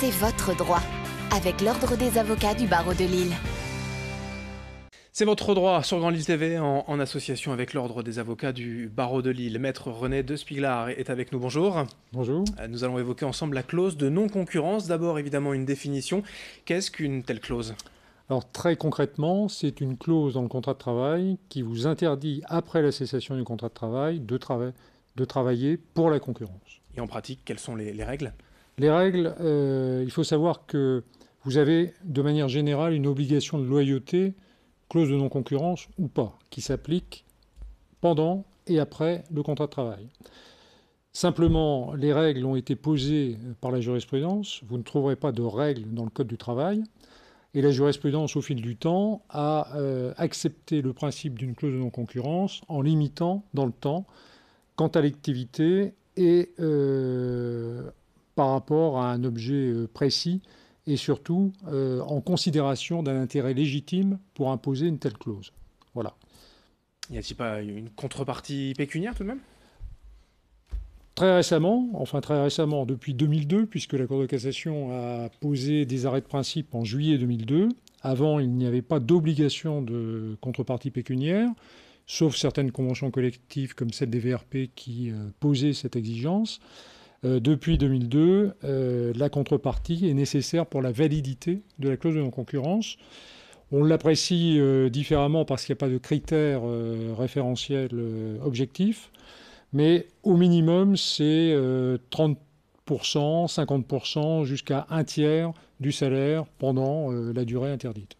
C'est votre droit, avec l'Ordre des avocats du barreau de Lille. C'est votre droit sur Grand Lille TV en association avec l'Ordre des avocats du barreau de Lille. Maître René de Spiglar est avec nous, bonjour. Bonjour. Nous allons évoquer ensemble la clause de non-concurrence. D'abord évidemment une définition. Qu'est-ce qu'une telle clause ? Alors très concrètement, c'est une clause dans le contrat de travail qui vous interdit, après la cessation du contrat de travail, de travailler pour la concurrence. Et en pratique, quelles sont les règles ? Les règles, il faut savoir que vous avez de manière générale une obligation de loyauté, clause de non-concurrence ou pas, qui s'applique pendant et après le contrat de travail. Simplement, les règles ont été posées par la jurisprudence. Vous ne trouverez pas de règles dans le Code du travail. Et la jurisprudence, au fil du temps, a accepté le principe d'une clause de non-concurrence en limitant dans le temps quant à l'activité et par rapport à un objet précis et surtout en considération d'un intérêt légitime pour imposer une telle clause. Voilà. Y a-t-il pas une contrepartie pécuniaire tout de même ? Très récemment, depuis 2002, puisque la Cour de cassation a posé des arrêts de principe en juillet 2002. Avant, il n'y avait pas d'obligation de contrepartie pécuniaire, sauf certaines conventions collectives comme celle des VRP qui posaient cette exigence. Depuis 2002, la contrepartie est nécessaire pour la validité de la clause de non-concurrence. On l'apprécie différemment parce qu'il n'y a pas de critères référentiels objectifs, mais au minimum, c'est 30%, 50%, jusqu'à un tiers du salaire pendant la durée interdite.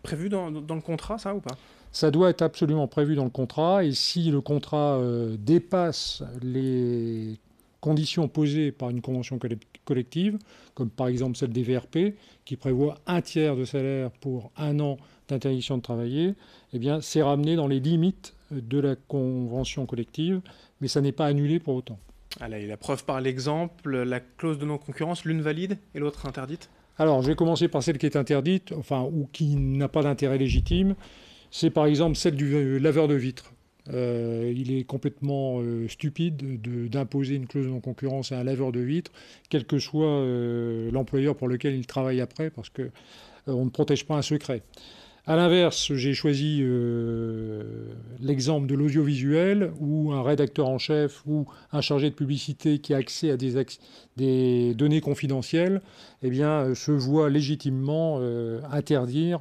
Prévu dans le contrat, ça, ou pas ? Ça doit être absolument prévu dans le contrat, et si le contrat dépasse les conditions posées par une convention collective, comme par exemple celle des VRP, qui prévoit un tiers de salaire pour un an d'interdiction de travailler, eh bien, c'est ramené dans les limites de la convention collective, mais ça n'est pas annulé pour autant. Allez, la preuve par l'exemple, la clause de non-concurrence, l'une valide et l'autre interdite ? Alors, je vais commencer par celle qui est interdite, ou qui n'a pas d'intérêt légitime. C'est par exemple celle du laveur de vitres. Il est complètement stupide d'imposer une clause de non-concurrence à un laveur de vitres, quel que soit l'employeur pour lequel il travaille après, parce qu'on ne protège pas un secret. À l'inverse, j'ai choisi l'exemple de l'audiovisuel, où un rédacteur en chef ou un chargé de publicité qui a accès à des données confidentielles se voit légitimement interdire,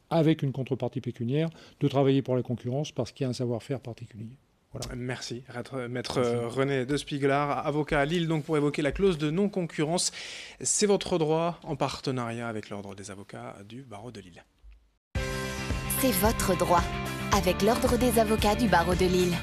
avec une contrepartie pécuniaire, de travailler pour la concurrence parce qu'il y a un savoir-faire particulier. Voilà. Merci, Maître René de Spiglar, avocat à Lille, donc pour évoquer la clause de non-concurrence. C'est votre droit en partenariat avec l'Ordre des avocats du barreau de Lille. C'est votre droit, avec l'Ordre des avocats du barreau de Lille.